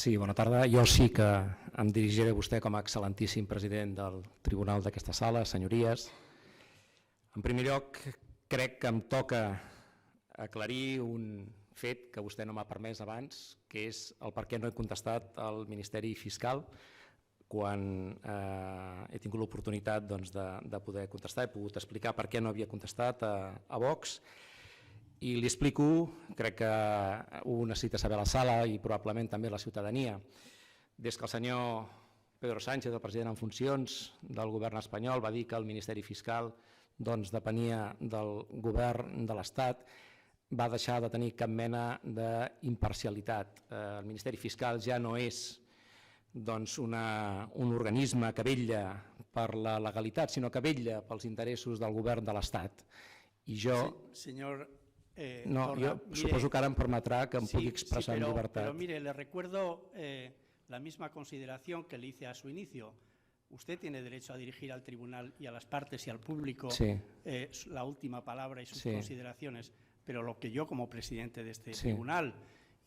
Sí, bona tarda. Jo sí que em dirigiré a vostè com a excel·lentíssim president del tribunal d'aquesta sala, senyories. En primer lloc, crec que em toca aclarir un fet que vostè no m'ha permès abans, que és el per què no he contestat al Ministeri Fiscal quan he tingut l'oportunitat de poder contestar. He pogut explicar per què no havia contestat a Vox i li explico, crec que ho necessita saber la sala i probablement també la ciutadania. Des que el senyor Pedro Sánchez, el president en funcions del govern espanyol, va dir que el Ministeri Fiscal depenia del govern de l'Estat, va deixar de tenir cap mena d'imparcialitat. El Ministeri Fiscal ja no és un organisme que vetlla per la legalitat, sinó que vetlla pels interessos del govern de l'Estat. I jo... Suposo que ara em permetrà que em pugui expressar en llibertat. Pero mire, le recuerdo la misma consideración que le hice a su inicio. Usted tiene derecho a dirigir al tribunal y a las partes y al público la última palabra y sus consideraciones, pero lo que yo como presidente de este tribunal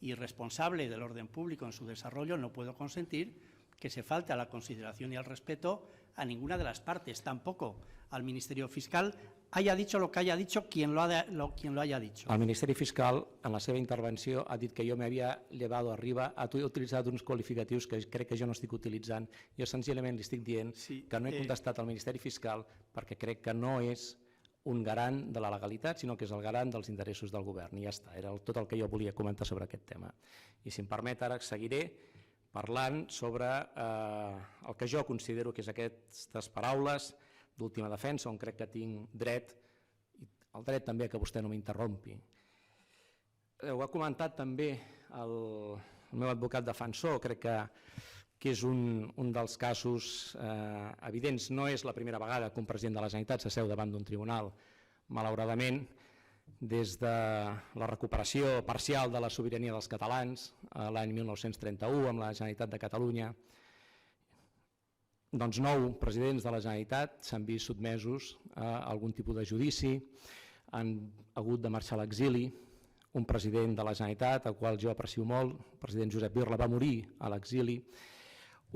y responsable del orden público en su desarrollo no puedo consentir que se falte a la consideración y al respeto a ninguna de las partes, tampoco al Ministerio Fiscal, haya dicho lo que haya dicho quien lo haya dicho. El Ministeri Fiscal, en la seva intervenció, ha dit que jo m'havia llevado arriba, ha utilitzat uns qualificatius que crec que jo no estic utilitzant. Jo senzillament li estic dient que no he contestat al Ministeri Fiscal perquè crec que no és un garant de la legalitat, sinó que és el garant dels interessos del govern. I ja està, era tot el que jo volia comentar sobre aquest tema. I si em permet, ara seguiré parlant sobre el que jo considero que és aquestes paraules d'última defensa, on crec que tinc dret, i el dret també que vostè no m'interrompi. Ho ha comentat també el meu advocat defensor, crec que és un dels casos evidents. No és la primera vegada que un president de la Generalitat s'asseu davant d'un tribunal. Malauradament, des de la recuperació parcial de la sobirania dels catalans l'any 1931 amb la Generalitat de Catalunya, doncs 9 presidents de la Generalitat s'han vist sotmesos a algun tipus de judici, han hagut de marxar a l'exili. Un president de la Generalitat, el qual jo aprecio molt, el president Josep Birla, va morir a l'exili.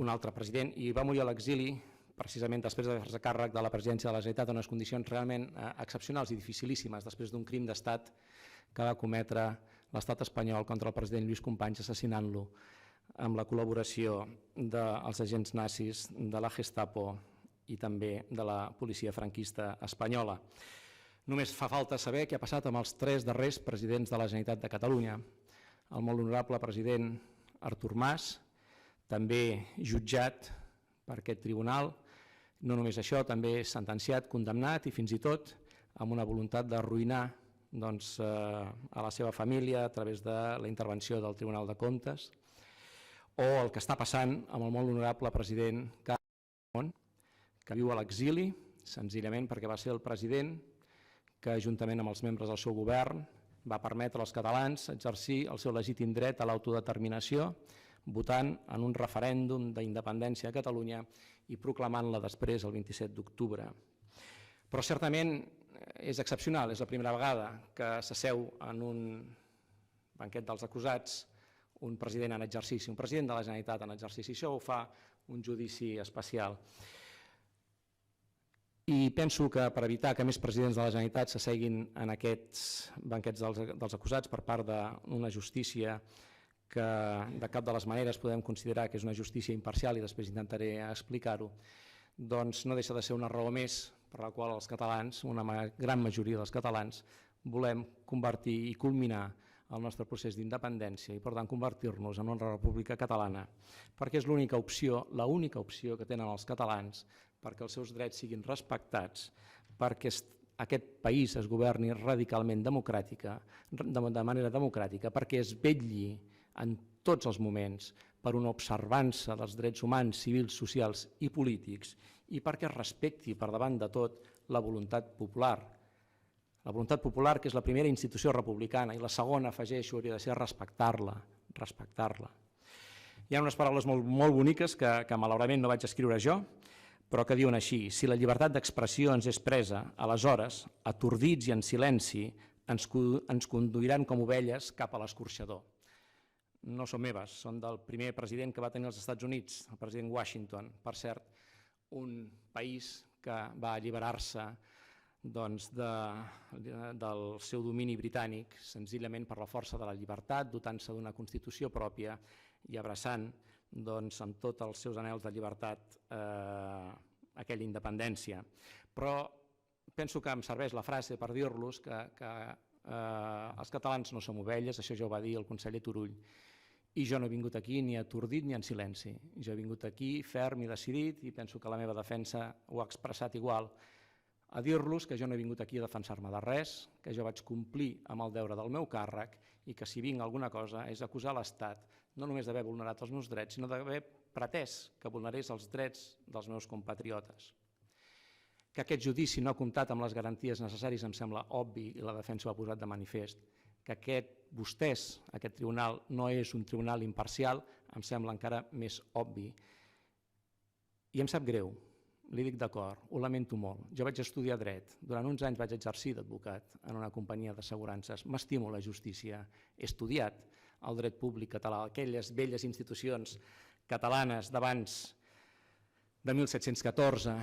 Un altre president, i va morir a l'exili precisament després de fer-se càrrec de la presidència de la Generalitat en unes condicions realment excepcionals i dificilíssimes, després d'un crim d'estat que va cometre l'estat espanyol contra el president Lluís Companys, assassinant-lo amb la col·laboració dels agents nazis, de la Gestapo i també de la policia franquista espanyola. Només fa falta saber què ha passat amb els 3 darrers presidents de la Generalitat de Catalunya. El molt honorable president Artur Mas, també jutjat per aquest tribunal, no només això, també sentenciat, condemnat i fins i tot amb una voluntat d'arruïnar a la seva família a través de la intervenció del Tribunal de Comptes, o el que està passant amb el molt honorable president Carles Puigdemont, que viu a l'exili, senzillament perquè va ser el president que, juntament amb els membres del seu govern, va permetre als catalans exercir el seu legítim dret a l'autodeterminació, votant en un referèndum d'independència a Catalunya i proclamant-la després el 27 d'octubre. Però certament és excepcional, és la primera vegada que s'asseu en un banquet dels acusats un president en exercici, un president de la Generalitat en exercici. Això ho fa un judici especial. I penso que per evitar que més presidents de la Generalitat s'asseguin en aquests banquets dels acusats per part d'una justícia que de cap de les maneres podem considerar que és una justícia imparcial, i després intentaré explicar-ho, doncs no deixa de ser una raó més per la qual els catalans, una gran majoria dels catalans, volem convertir i culminar el nostre procés d'independència i, per tant, convertir-nos en una república catalana, perquè és l'única opció que tenen els catalans perquè els seus drets siguin respectats, perquè aquest país es governi radicalment de manera democràtica, perquè es vetlli en tots els moments per una observança dels drets humans, civils, socials i polítics, i perquè es respecti per davant de tot la voluntat popular. La voluntat popular, que és la primera institució republicana, i la segona, afegeixo, hauria de ser respectar-la. Hi ha unes paraules molt boniques que malauradament no vaig escriure jo, però que diuen així: si la llibertat d'expressió ens és presa, aleshores, atordits i en silenci, ens conduiran com ovelles cap a l'escorxador. no són meves, són del primer president que va tenir els Estats Units, el president Washington. Per cert, un país que va alliberar-se del seu domini britànic senzillament per la força de la llibertat, dotant-se d'una Constitució pròpia i abraçant amb tots els seus anhels de llibertat aquella independència. Però penso que em serveix la frase per dir-los que els catalans no som ovelles, això ja ho va dir el conseller Turull, i jo no he vingut aquí ni atordit ni en silenci. Jo he vingut aquí ferm i decidit, i penso que la meva defensa ho ha expressat igual, a dir-los que jo no he vingut aquí a defensar-me de res, que jo vaig complir amb el deure del meu càrrec i que si vinc a alguna cosa és acusar l'Estat no només d'haver vulnerat els meus drets, sinó d'haver pretès que vulnerés els drets dels meus compatriotes. Que aquest judici no ha comptat amb les garanties necessàries em sembla obvi i la defensa ho ha posat de manifest. Que aquest tribunal no és un tribunal imparcial em sembla encara més obvi. I em sap greu, li dic d'acord, ho lamento molt. Jo vaig estudiar dret, durant uns anys vaig exercir d'advocat en una companyia d'assegurances, m'estimo la justícia, he estudiat el dret públic català, aquelles velles institucions catalanes d'abans de 1714,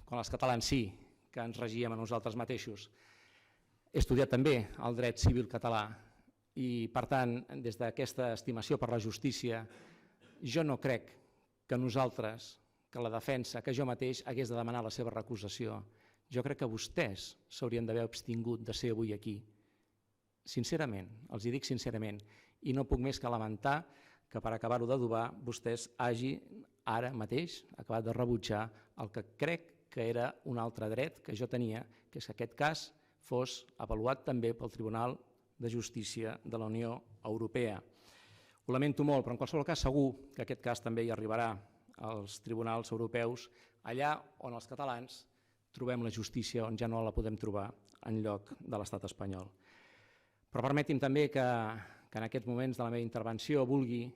quan els catalans sí que ens regíem a nosaltres mateixos. He estudiat també el dret civil català i, per tant, des d'aquesta estimació per la justícia, jo no crec que nosaltres, que la defensa, que jo mateix hagués de demanar la seva recusació. Jo crec que vostès s'haurien d'haver abstingut de ser avui aquí. Sincerament, els hi dic sincerament, i no puc més que lamentar que per acabar-ho d'adobar vostès hagi ara mateix acabat de rebutjar el que crec que era un altre dret que jo tenia, que és que aquest cas fos avaluat també pel Tribunal de Justícia de la Unió Europea. Ho lamento molt, però en qualsevol cas segur que aquest cas també hi arribarà als tribunals europeus, allà on els catalans trobem la justícia, on ja no la podem trobar enlloc de l'estat espanyol. Però permeti'm també que en aquests moments de la meva intervenció vulgui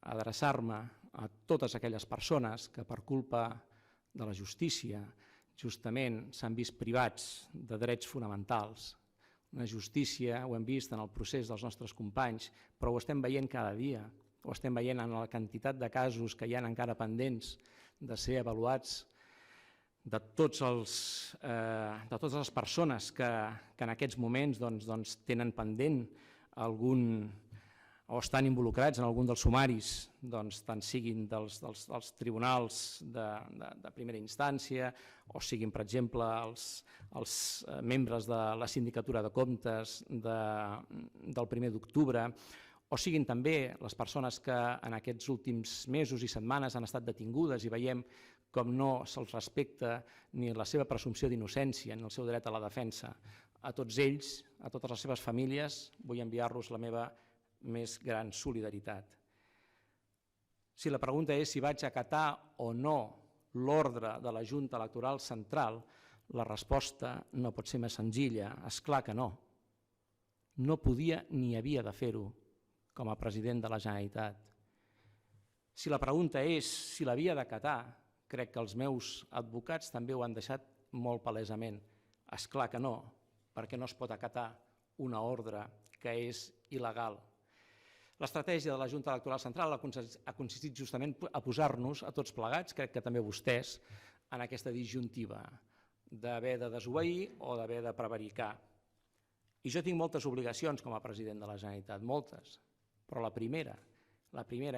adreçar-me a totes aquelles persones que per culpa de la justícia justament s'han vist privats de drets fonamentals. Una justícia, ho hem vist en el procés dels nostres companys, però ho estem veient cada dia, ho estem veient en la quantitat de casos que hi ha encara pendents de ser avaluats, de totes les persones que en aquests moments tenen pendent o estan involucrats en algun dels sumaris, tant siguin dels tribunals de primera instància o siguin, per exemple, els membres de la Sindicatura de Comptes del 1 d'octubre, o siguin també les persones que en aquests últims mesos i setmanes han estat detingudes i veiem com no se'ls respecta ni la seva presumpció d'innocència ni el seu dret a la defensa. A tots ells, a totes les seves famílies, vull enviar-los la meva més gran solidaritat. Si la pregunta és si vaig acatar o no l'ordre de la Junta Electoral Central, la resposta no pot ser més senzilla, és clar que no. No podia ni havia de fer-ho com a president de la Generalitat. Si la pregunta és si l'havia d'acatar, crec que els meus advocats també ho han deixat molt palesament. És clar que no, perquè no es pot acatar una ordre que és il·legal. L'estratègia de la Junta Electoral Central ha consistit justament a posar-nos a tots plegats, crec que també vostès, en aquesta disjuntiva d'haver de desobeir o d'haver de prevaricar. I jo tinc moltes obligacions com a president de la Generalitat, moltes, però la primera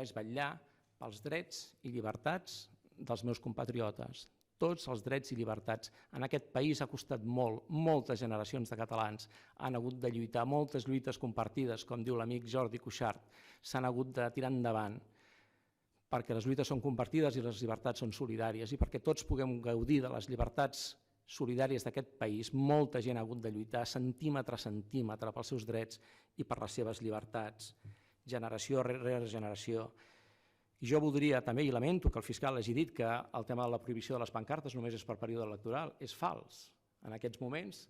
és vetllar pels drets i llibertats dels meus compatriotes, tots els drets i llibertats. En aquest país ha costat molt, moltes generacions de catalans han hagut de lluitar, moltes lluites compartides, com diu l'amic Jordi Cuixart, s'han hagut de tirar endavant perquè les lluites són compartides i les llibertats són solidàries i perquè tots puguem gaudir de les llibertats solidàries d'aquest país. Molta gent ha hagut de lluitar centímetre a centímetre pels seus drets i per les seves llibertats, generació rere generació. I jo voldria també, i lamento que el fiscal hagi dit que el tema de la prohibició de les pancartes només és per període electoral, és fals. En aquests moments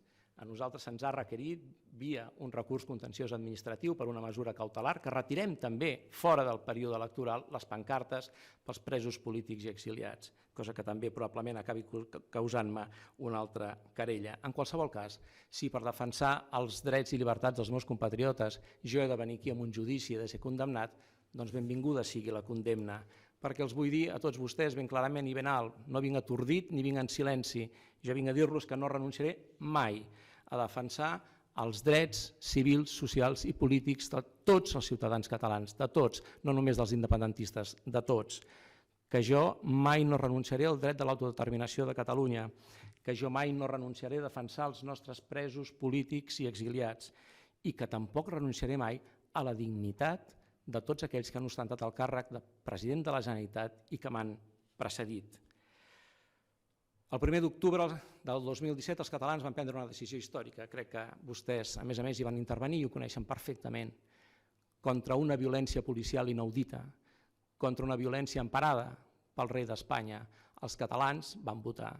a nosaltres se'ns ha requerit via un recurs contenciós administratiu per una mesura cautelar que retirem també fora del període electoral les pancartes pels presos polítics i exiliats, cosa que també probablement acabi causant-me una altra querella. En qualsevol cas, si per defensar els drets i llibertats dels meus compatriotes jo he de venir aquí amb un judici i he de ser condemnat, doncs benvinguda sigui la condemna, perquè els vull dir a tots vostès ben clarament i ben alt, no vinc atordit ni vinc en silenci, jo vinc a dir-los que no renunciaré mai a defensar els drets civils, socials i polítics de tots els ciutadans catalans, de tots, no només dels independentistes, de tots, que jo mai no renunciaré al dret de l'autodeterminació de Catalunya, que jo mai no renunciaré a defensar els nostres presos polítics i exiliats i que tampoc renunciaré mai a la dignitat de tots aquells que han ostentat el càrrec de president de la Generalitat i que m'han precedit. El 1 d'octubre del 2017 els catalans van prendre una decisió històrica, crec que vostès a més hi van intervenir i ho coneixen perfectament, contra una violència policial inaudita, contra una violència emparada pel rei d'Espanya. Els catalans van votar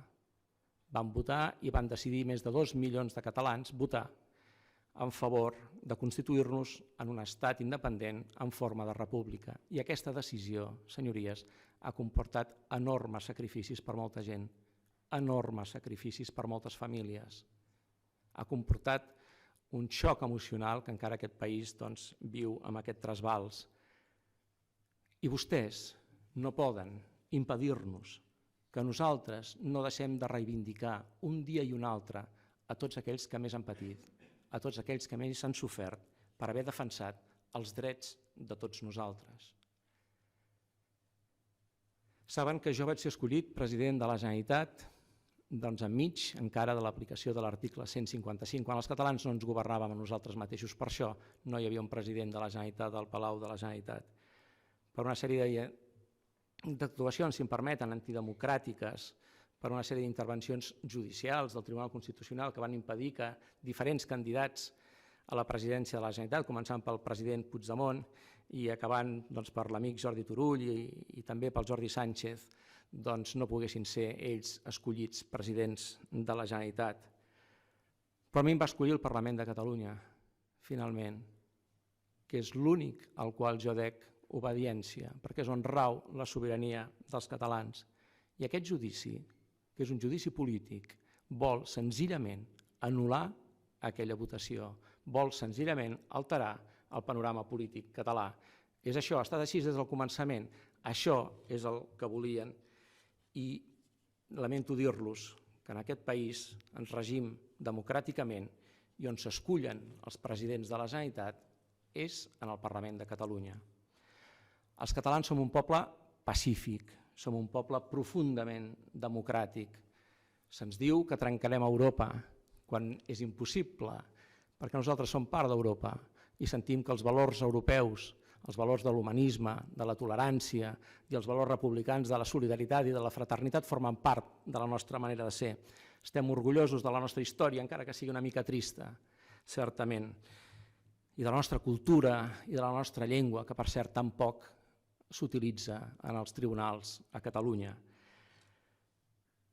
i van decidir més de 2 milions de catalans votar en favor de constituir-nos en un estat independent en forma de república. I aquesta decisió, senyories, ha comportat enormes sacrificis per molta gent, enormes sacrificis per moltes famílies. Ha comportat un xoc emocional que encara aquest país viu amb aquest trasbals. I vostès no poden impedir-nos que nosaltres no deixem de reivindicar un dia i un altre a tots aquells que més han patit, a tots aquells que més han sofert per haver defensat els drets de tots nosaltres. Saben que jo vaig ser escollit president de la Generalitat enmig encara de l'aplicació de l'article 155, quan els catalans no ens governàvem a nosaltres mateixos. Per això no hi havia un president de la Generalitat al Palau de la Generalitat. Per una sèrie d'actuacions, si em permeten, antidemocràtiques, per una sèrie d'intervencions judicials del Tribunal Constitucional que van impedir que diferents candidats a la presidència de la Generalitat, començant pel president Puigdemont i acabant per l'amic Jordi Turull i també pel Jordi Sánchez, no poguessin ser ells escollits presidents de la Generalitat. Però a mi em va escollir el Parlament de Catalunya, finalment, que és l'únic al qual jo dec obediència, perquè és on rau la sobirania dels catalans. I aquest judici, que és un judici polític, vol senzillament anul·lar aquella votació, vol senzillament alterar el panorama polític català. És això, ha estat així des del començament, això és el que volien. I lamento dir-los que en aquest país ens regim democràticament i on s'escullen els presidents de la Generalitat és en el Parlament de Catalunya. Els catalans som un poble pacífic, som un poble profundament democràtic. Se'ns diu que trencarem Europa quan és impossible, perquè nosaltres som part d'Europa i sentim que els valors europeus, els valors de l'humanisme, de la tolerància i els valors republicans de la solidaritat i de la fraternitat formen part de la nostra manera de ser. Estem orgullosos de la nostra història, encara que sigui una mica trista, certament, i de la nostra cultura i de la nostra llengua, que per cert tampoc s'utilitza en els tribunals a Catalunya.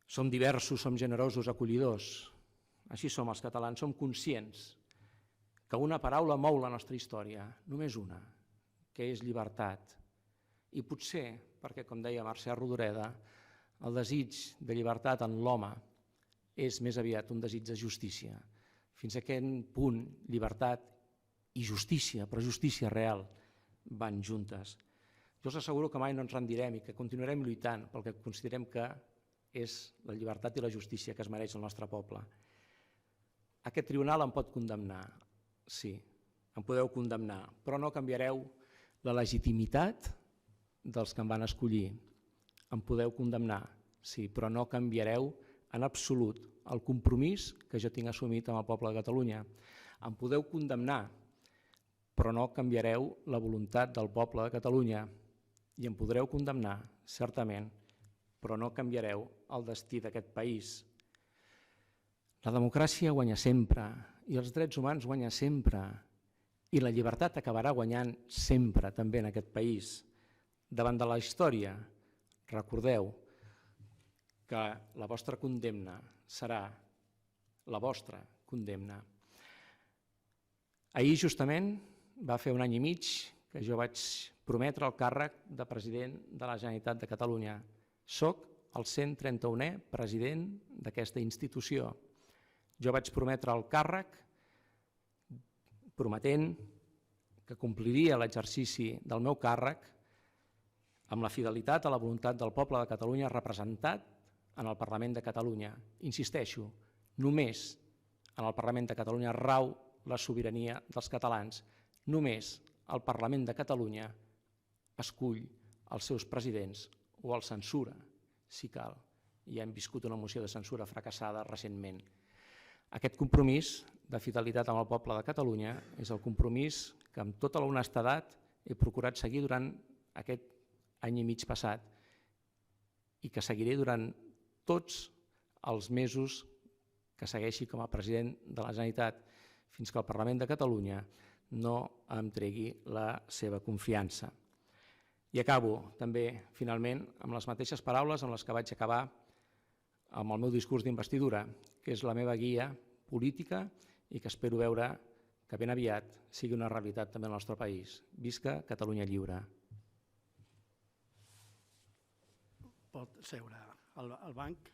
Som diversos, som generosos, acollidors. Així som els catalans, som conscients que una paraula mou la nostra història, només una, que és llibertat. I potser, perquè com deia Mercè Rodoreda, el desig de llibertat en l'home és més aviat un desig de justícia. Fins a quin punt llibertat i justícia, però justícia real, van juntes. Jo us asseguro que mai no ens rendirem i que continuarem lluitant pel que considerem que és la llibertat i la justícia que es mereix el nostre poble. Aquest tribunal em pot condemnar, sí, em podeu condemnar, però no canviareu la legitimitat dels que em van escollir. Em podeu condemnar, sí, però no canviareu en absolut el compromís que jo tinc assumit amb el poble de Catalunya. Em podeu condemnar, però no canviareu la voluntat del poble de Catalunya. I em podreu condemnar, certament, però no canviareu el destí d'aquest país. La democràcia guanya sempre i els drets humans guanyen sempre i la llibertat acabarà guanyant sempre també en aquest país. Davant de la història, recordeu que la vostra condemna serà la vostra condemna. Ahir justament va fer 1 any i mig que jo vaig prometre el càrrec de president de la Generalitat de Catalunya. Soc el 131è president d'aquesta institució. Jo vaig prometre el càrrec prometent que compliria l'exercici del meu càrrec amb la fidelitat a la voluntat del poble de Catalunya representat en el Parlament de Catalunya. Insisteixo, només en el Parlament de Catalunya rau la sobirania dels catalans. Només el Parlament de Catalunya escull els seus presidents o els censura, si cal. Ja hem viscut una moció de censura fracassada recentment. Aquest compromís de fidelitat amb el poble de Catalunya és el compromís que amb tota l'honestedat he procurat seguir durant aquest any i mig passat i que seguiré durant tots els mesos que segueixi com a president de la Generalitat fins que el Parlament de Catalunya no em tregui la seva confiança. I acabo també, finalment, amb les mateixes paraules amb les que vaig acabar amb el meu discurs d'investidura, que és la meva guia política i que espero veure que ben aviat sigui una realitat també al nostre país. Visca Catalunya lliure. Pot seure al banc.